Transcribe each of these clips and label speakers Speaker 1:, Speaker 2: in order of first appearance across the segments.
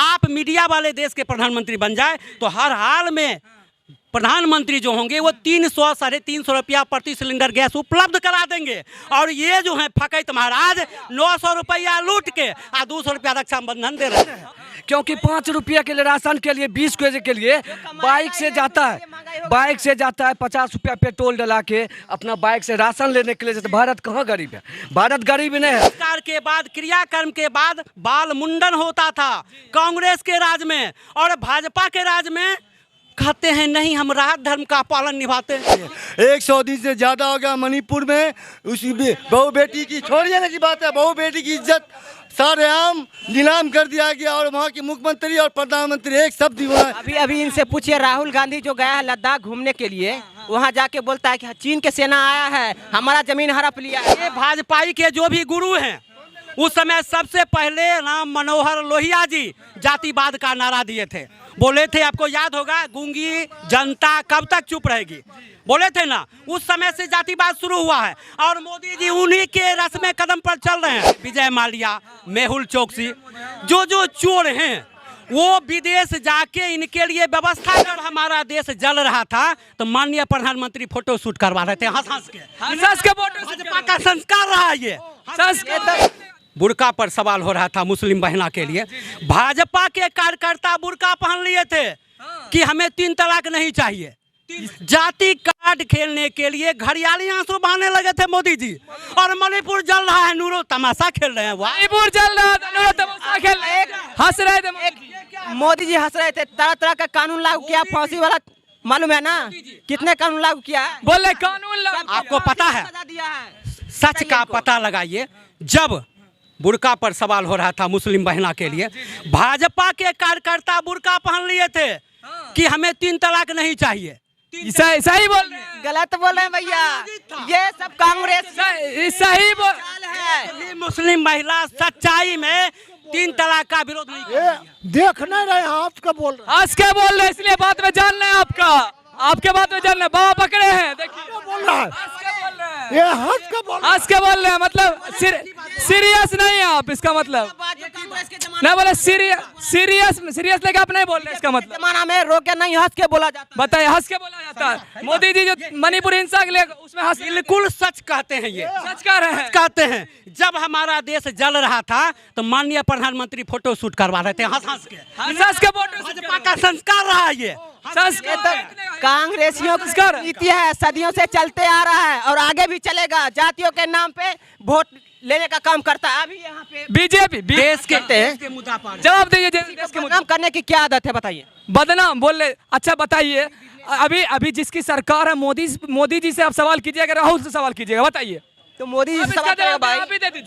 Speaker 1: आप मीडिया वाले देश के प्रधानमंत्री बन जाए तो हर हाल में प्रधानमंत्री जो होंगे वो 300 साढ़े 300 रुपया प्रति सिलेंडर गैस उपलब्ध करा देंगे। और ये जो है फकैत महाराज 900 रुपया लूट के और 200 रुपया रक्षाबंधन दे रहे हैं,
Speaker 2: क्योंकि 5 रुपया के लिए राशन के लिए 20 के लिए बाइक से जाता है 50 रुपया पेट्रोल डला के अपना बाइक से राशन लेने के लिए जाता है। भारत कहाँ गरीब है? भारत गरीब नहीं है।
Speaker 1: संस्कार के बाद क्रियाकर्म के बाद बाल मुंडन होता था कांग्रेस के राज में, और भाजपा के राज में कहते हैं नहीं हम रात धर्म का पालन निभाते हैं।
Speaker 3: 100 दिन से ज्यादा हो गया मणिपुर में, उसी बहू बेटी की छोड़िए की बात है, बहू बेटी की इज्जत सारेआम नीलाम कर दिया गया और वहाँ के मुख्यमंत्री और प्रधानमंत्री एक शब्द बोला।
Speaker 4: अभी इनसे पूछिए, राहुल गांधी जो गया है लद्दाख घूमने के लिए, वहाँ जाके बोलता है कि चीन के सेना आया है, हमारा जमीन हड़प लिया है।
Speaker 1: ये भाजपाई के जो भी गुरु हैं उस समय सबसे पहले राम मनोहर लोहिया जी जातिवाद का नारा दिए थे, बोले थे, आपको याद होगा, गूंगी जनता कब तक चुप रहेगी, बोले थे ना। उस समय से जातिवाद शुरू हुआ है और मोदी जी उन्हीं के रस्मे कदम पर चल रहे हैं। विजय माल्या, मेहुल चोकसी, जो चोर हैं वो विदेश जाके इनके लिए व्यवस्था कर, हमारा देश जल रहा था तो माननीय प्रधानमंत्री फोटो शूट करवा रहे थे हंस हंस के फोटो। भाजपा का संस्कार रहा ये बुर्का पर सवाल हो रहा था मुस्लिम बहना के लिए। भाजपा के कार्यकर्ता बुर्का पहन लिए थे कि हमें 3 तलाक नहीं चाहिए। जाति कार्ड खेलने के लिए घड़ियाली आंसू बहाने लगे थे मोदी जी, और मणिपुर जल रहा है, नूरो तमाशा खेल रहे हैं। मणिपुर जल रहा है, नूरो तमाशा खेल रहे हैं, हंस रहे थे
Speaker 4: मोदी जी, हंस रहे थे। तरह तरह का कानून लागू किया, फांसी वाला मालूम है ना, कितने कानून लागू किया है?
Speaker 1: बोले कानून आपको पता है, सच का पता लगाइए। जब बुर्का पर सवाल हो रहा था मुस्लिम बहना के लिए, भाजपा के कार्यकर्ता बुर्का पहन लिए थे कि हमें 3 तलाक नहीं चाहिए।
Speaker 2: सही बोल रहे हैं,
Speaker 4: गलत बोल रहे हैं भैया, ये सब कांग्रेस
Speaker 2: सही बोल
Speaker 4: है।
Speaker 1: मुस्लिम महिला सच्चाई में 3 तलाक का विरोध नहीं करती।
Speaker 3: देख नहीं रहे
Speaker 2: हंस के बोल रहे हैं, इसलिए बात में जानना है आपके बात में जानना है। बाबा पकड़े हैं, देखिए
Speaker 3: बोल रहा है, ये हंस के बोल
Speaker 2: रहे हैं, मतलब सीरियस नहीं है आप, इसका मतलब नहीं बोले सीरियस लेके आप नहीं बोल रहे, इसका मतलब
Speaker 4: जमाना में रोके नहीं, हंस के बोला जाता।
Speaker 2: बताइए, हंस के बोला जाता है। मोदी जी जो मणिपुर हिंसा के लिए उसमें हंस,
Speaker 1: बिल्कुल सच कहते हैं, ये
Speaker 2: सच कह रहे हैं,
Speaker 1: कहते हैं। जब हमारा देश जल रहा था तो माननीय प्रधानमंत्री फोटो शूट करवा रहे थे हंस हंस के
Speaker 2: फोटो।
Speaker 1: भाजपा का संस्कार रहा है ये।
Speaker 4: कांग्रेसियों की नीति है, सदियों से चलते आ रहा है और आगे भी चलेगा। जातियों के नाम पे वोट लेने का काम करता है। अभी यहाँ पे
Speaker 2: बीजेपी
Speaker 1: देश के मुद्दा पर
Speaker 2: जवाब दीजिए, देश के
Speaker 4: बदनाम करने की क्या आदत है बताइए?
Speaker 2: बदनाम बोल रहे, अच्छा बताइए, अभी जिसकी सरकार है मोदी जी से आप सवाल कीजिएगा, राहुल से सवाल कीजिएगा, बताइए।
Speaker 4: तो मोदी जी से सवाल करेगा भाई,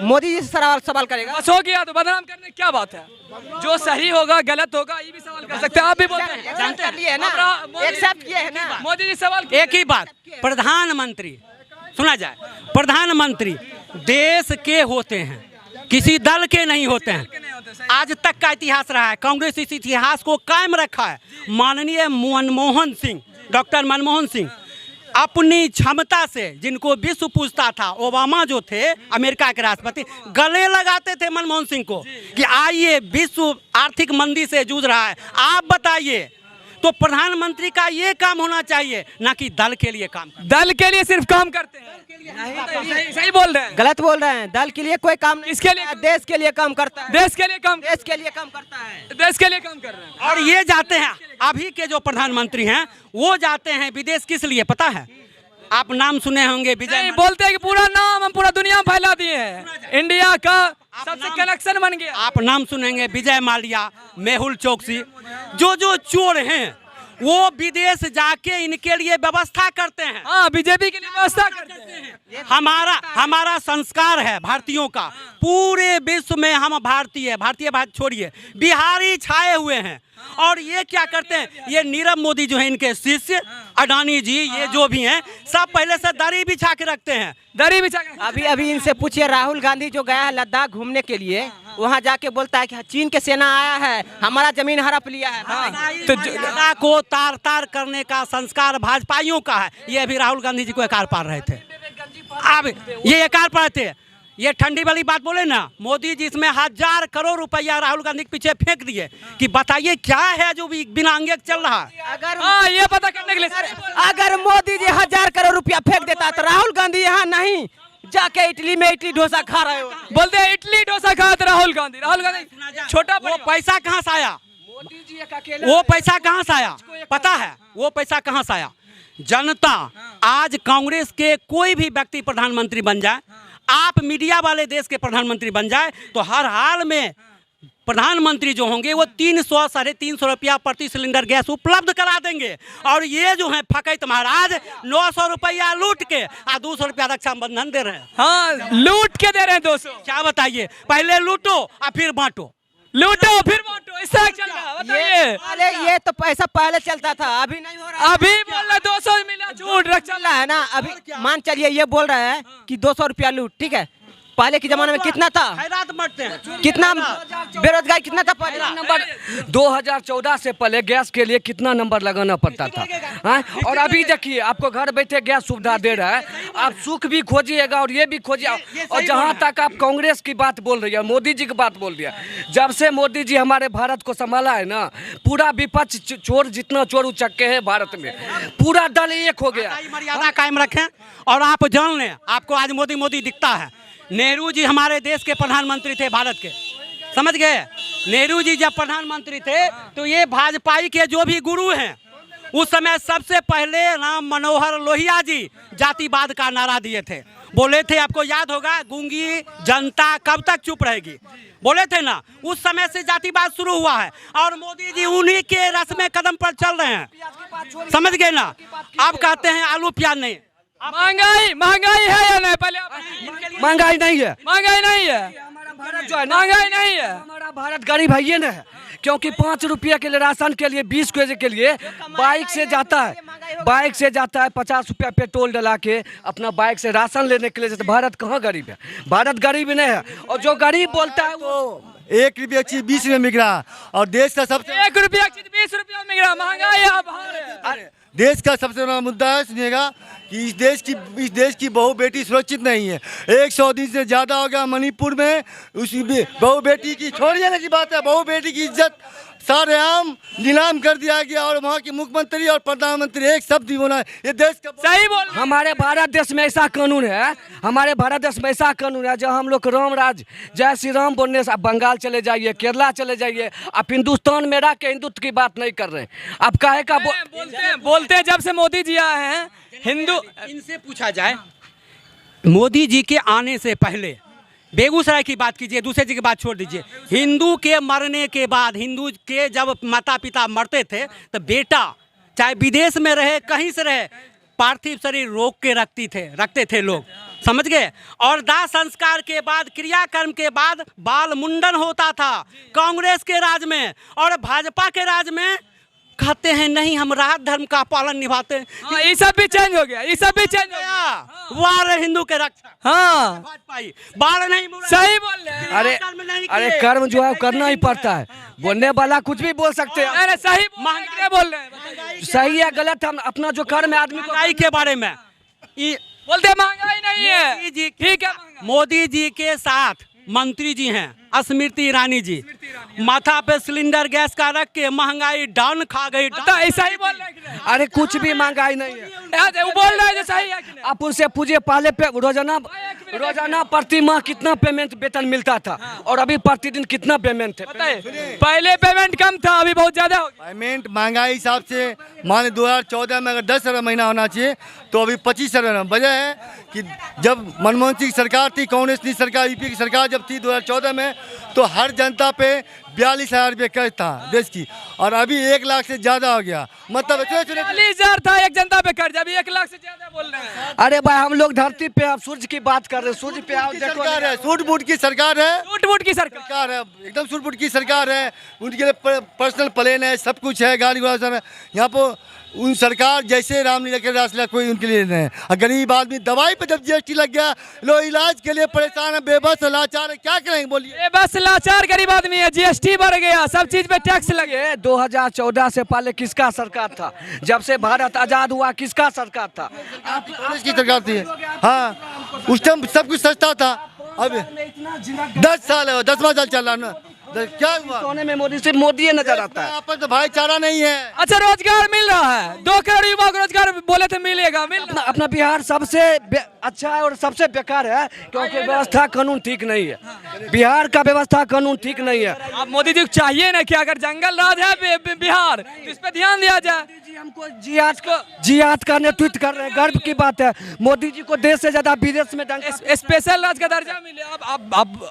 Speaker 4: मोदी जी से सवाल करेगा।
Speaker 2: बस हो गया, तो बदनाम करने क्या बात है? जो सही होगा गलत होगा ये भी सवाल कर सकते हैं, आप भी बोलते हैं,
Speaker 4: जानते हैं ना, एक्सेप्ट किए है ना।
Speaker 2: मोदी जी सवाल
Speaker 1: एक ही बात, प्रधानमंत्री सुना जाए, प्रधानमंत्री देश के होते हैं, किसी दल के नहीं होते हैं। आज तक का इतिहास रहा है, कांग्रेस इस इतिहास को कायम रखा है। माननीय मनमोहन सिंह, डॉक्टर मनमोहन सिंह अपनी क्षमता से, जिनको विश्व पूछता था, ओबामा जो थे अमेरिका के राष्ट्रपति, गले लगाते थे मनमोहन सिंह को कि आइए, विश्व आर्थिक मंदी से जूझ रहा है, आप बताइए। तो प्रधानमंत्री का ये काम होना चाहिए, ना कि दल के लिए काम।
Speaker 2: दल के लिए सिर्फ काम करते हैं, सही बोल रहे हैं,
Speaker 4: गलत बोल रहे हैं। दल के लिए कोई काम नहीं,
Speaker 2: इसके लिए
Speaker 4: देश के लिए काम करता है,
Speaker 2: देश के लिए काम
Speaker 4: करता है,
Speaker 2: देश के लिए काम कर रहे हैं।
Speaker 1: और ये जाते हैं, अभी के जो प्रधानमंत्री हैं वो जाते हैं विदेश, किस लिए पता है? आप नाम सुने होंगे, विजय
Speaker 2: बोलते हैं कि पूरा नाम हम पूरा दुनिया में फैला दिए हैं, इंडिया का सबसे कनेक्शन बन गया।
Speaker 1: आप नाम सुनेंगे, विजय माल्या, मेहुल चोकसी, जो चोर हैं वो विदेश जाके इनके लिए व्यवस्था करते हैं।
Speaker 2: हाँ, बीजेपी के लिए व्यवस्था करते हैं।
Speaker 1: हमारा संस्कार है भारतीयों का, पूरे विश्व में हम भारतीय बात छोड़िए, बिहारी छाए हुए हैं। और ये क्या करते हैं, ये नीरव मोदी जो है, इनके शिष्य अडानी जी, ये जो भी हैं, सब पहले से दरी बिछा के रखते हैं,
Speaker 2: दरी बिछा के।
Speaker 4: अभी इनसे पूछिए, राहुल गांधी जो गया है लद्दाख घूमने के लिए, वहाँ जाके बोलता है कि चीन के सेना आया है, हमारा जमीन हड़प लिया है।
Speaker 1: तो जनता को तार करने का संस्कार भाजपाइयों का है। ये अभी राहुल गांधी जी को एकार पार रहे थे, अब ये एकार पार थे। ये ठंडी वाली बात बोले ना, मोदी जी इसमें 1000 करोड़ रुपया राहुल गांधी के पीछे फेंक दिए कि बताइए क्या है जो भी बिना अंगे के चल रहा है।
Speaker 4: अगर
Speaker 5: ये पता करने के लिए
Speaker 4: अगर मोदी जी 1000 करोड़ रुपया फेंक देता तो राहुल गांधी यहाँ नहीं जाके इटली में इडली डोसा खा रहे हो।
Speaker 5: बोलते हैं इडली डोसा खाया था राहुल गांधी छोटा
Speaker 1: वो पैसा कहाँ से आया?
Speaker 2: मोदी जी एक अकेला
Speaker 1: वो पैसा कहाँ से आया पता है? वो पैसा कहाँ से आया? जनता आज कांग्रेस के कोई भी व्यक्ति प्रधानमंत्री बन जाए, आप मीडिया वाले देश के प्रधानमंत्री बन जाए तो हर हाल में प्रधानमंत्री जो होंगे वो 300 साढ़े 300 रुपया प्रति सिलेंडर गैस उपलब्ध करा देंगे। और ये जो है फकैत महाराज 900 रुपया लूट के और 200 रुपया रक्षाबंधन दे रहे हैं।
Speaker 5: हाँ लूट के दे रहे हैं 200।
Speaker 1: क्या बताइए, पहले लूटो और फिर बांटो,
Speaker 5: लूटो फिर बांटो, इससे चल रहा है बताइए।
Speaker 4: अरे ये तो पैसा पहले चलता था, अभी नहीं हो रहा।
Speaker 5: अभी बोल रहे 200 मिला झूठ रख
Speaker 4: चल रहा है ना अभी। मान चलिए ये बोल रहा है कि 200 रुपया लूट, ठीक है। पहले के जमाने में कितना था?
Speaker 1: खैरात मरते हैं।
Speaker 4: कितना बेरोजगार कितना था पहले?
Speaker 2: नंबर 2014 से पहले गैस के लिए कितना नंबर लगाना पड़ता था, हाँ? और अभी देखिए आपको घर बैठे गैस सुविधा दे रहा है, आप सुख भी खोजिएगा और ये भी खोजिए। और जहाँ तक आप कांग्रेस की बात बोल रही है, मोदी जी की बात बोल रही है, जब से मोदी जी हमारे भारत को संभाला है ना, पूरा विपक्ष चोर जितना चोर उचक्के हैं भारत में, पूरा दल एक हो गया।
Speaker 1: मर्यादा कायम रखें और आप जान लें, आपको आज मोदी मोदी दिखता है। नेहरू जी हमारे देश के प्रधानमंत्री थे भारत के, समझ गए? नेहरू जी जब प्रधानमंत्री थे तो ये भाजपाई के जो भी गुरु हैं उस समय सबसे पहले राम मनोहर लोहिया जी जातिवाद का नारा दिए थे। बोले थे, आपको याद होगा, गूंगी जनता कब तक चुप रहेगी, बोले थे ना। उस समय से जातिवाद शुरू हुआ है और मोदी जी उन्हीं के रस्म कदम पर चल रहे हैं, समझ गए ना। अब कहते हैं आलू प्याज नहीं।
Speaker 5: महंगाई है या नहीं? पहले
Speaker 2: महंगाई नहीं है,
Speaker 5: महंगाई नहीं है,
Speaker 2: हमारा भारत जो है ना,
Speaker 5: महंगाई नहीं है।
Speaker 2: हमारा भारत गरीब है ये ना है, क्योंकि 5 रुपया के लिए राशन के लिए 20 केजी के लिए बाइक से जाता है, 50 रुपया पेट्रोल डला के अपना बाइक से राशन लेने के लिए जाता है। भारत कहाँ गरीब है? भारत गरीब नहीं है। और जो गरीब बोलता है वो
Speaker 3: 1 रुपया चीज 20 में मिल रहा और देश का सबसे
Speaker 5: 1 रुपया चीज 20 रुपया में मिल रहा। महंगाई है।
Speaker 3: देश का सबसे बड़ा मुद्दा है, सुनिएगा, कि इस देश की बहू बेटी सुरक्षित नहीं है। 100 दिन से ज़्यादा हो गया मणिपुर में उसी बहू बेटी की, छोड़िए ना की बात है, बहू बेटी की इज्जत सारेआम नीलाम कर दिया गया और वहाँ के मुख्यमंत्री और प्रधानमंत्री एक शब्द ही बोला। ये देश का
Speaker 5: सही बोल।
Speaker 2: हमारे भारत देश में ऐसा कानून है, हमारे भारत देश में ऐसा कानून है, जब हम लोग राम राज जय श्री राम बोलने से आप बंगाल चले जाइए, केरला चले जाइए, आप हिंदुस्तान में रह के हिंदुत्व की बात नहीं कर रहे हैं। आप काहे का
Speaker 5: बोलते जब से मोदी जी आए हैं हिंदू।
Speaker 1: इनसे पूछा जाए, मोदी जी के आने से पहले बेगूसराय की बात कीजिए, दूसरे जी की बात छोड़ दीजिए। हिंदू के मरने के बाद, हिंदू के जब माता पिता मरते थे तो बेटा चाहे विदेश में रहे कहीं से रहे, पार्थिव शरीर रोक के रखते थे लोग, समझ गए। और दाह संस्कार के बाद, क्रियाकर्म के बाद बाल मुंडन होता था कांग्रेस के राज में। और भाजपा के राज में कहते हैं नहीं, हम राज धर्म का पालन निभाते हैं।
Speaker 5: ये सब भी चेंज हो गया, ये सब भी चेंज हो गया।
Speaker 1: वार हिंदू के रक्षा,
Speaker 5: हाँ
Speaker 1: भाजपाई बाल नहीं बोल,
Speaker 5: सही बोल रहे हैं।
Speaker 2: अरे कर्म जो है करना ही पड़ता है, बोलने वाला कुछ भी बोल सकते हैं।
Speaker 5: अरे सही बोल रहे हैं,
Speaker 2: सही है गलत, हम अपना जो कर्म है आदमी को
Speaker 1: महंगाई के बारे में
Speaker 5: बोलते महंगाई नहीं है, ठीक है।
Speaker 1: मोदी जी के साथ मंत्री जी हैं स्मृति ईरानी जी, माथा पे सिलेंडर गैस का रख के महंगाई डाउन खा गई।
Speaker 5: ऐसा ही बोल रहे हैं।
Speaker 2: अरे कुछ भी महंगाई नहीं है,
Speaker 5: वो बोल रहे हैं सही है।
Speaker 2: आप उनसे पूछिए, पहले पे रोजाना प्रति माह कितना पेमेंट वेतन मिलता था और अभी प्रतिदिन कितना पेमेंट है?
Speaker 5: पहले पेमेंट कम था, अभी बहुत ज्यादा हो गया
Speaker 3: पेमेंट। महंगाई हिसाब से मान 2014 में अगर 10 अरब महीना होना चाहिए तो अभी 25 अरब। वजह है कि जब मनमोहन सिंह सरकार थी, कांग्रेस की सरकार, यूपी की सरकार जब थी 2014 में, तो हर जनता पे 42,000 रुपये कर्ज था देश की, और अभी 1 लाख से ज्यादा हो गया। मतलब
Speaker 5: 40,000 था एक जनता पे कर्ज, अभी 1 लाख से ज्यादा बोल रहे हैं।
Speaker 2: अरे भाई हम लोग धरती पे आप सूर्य की बात कर रहे हैं, सूर्य पे आप देखो,
Speaker 3: सरकार है, सूट-बूट की सरकार है,
Speaker 5: सूट-बूट की सरकार
Speaker 3: है, एकदम सूट-बूट की सरकार है। उनके लिए पर्सनल प्लेन है, सब कुछ है, गाड़ी घोड़ा सब है। यहाँ पर उन सरकार जैसे रामलीला के रासलीला कोई उनके लिए नहीं है। गरीब आदमी दवाई पे जब GST लग गया, लोग इलाज के लिए परेशान है, बेबस लाचार है, क्या करेंगे बोलिए?
Speaker 5: बस लाचार गरीब आदमी है, GST बढ़ गया, सब चीज पे टैक्स लगे।
Speaker 2: 2014 से पहले किसका सरकार था? जब से भारत आजाद हुआ किसका सरकार था?
Speaker 3: कांग्रेस की सरकार थी। हाँ, उस टाइम सब कुछ सस्ता था। अब 10 साल है, 10वां साल चल रहा ना, क्या हुआ?
Speaker 2: सोने में मोदी सिर्फ मोदी नजर आता है।
Speaker 3: यहाँ पर तो भाईचारा नहीं है।
Speaker 5: अच्छा रोजगार मिल रहा है, 2 करोड़ युवा को रोजगार बोले थे मिलेगा,
Speaker 2: अपना बिहार सबसे अच्छा है और सबसे बेकार है, क्योंकि व्यवस्था कानून ठीक नहीं है। बिहार का व्यवस्था कानून ठीक नहीं है।
Speaker 5: अब मोदी जी को चाहिए ना कि अगर जंगल राज है बिहार तो इस पे ध्यान दिया जाए।
Speaker 2: मोदी जी हमको जिहाद का नेतृत्व कर रहे हैं, गर्व की बात है। मोदी जी को देश से ज्यादा विदेश में
Speaker 5: स्पेशल राज का दर्जा मिले। अब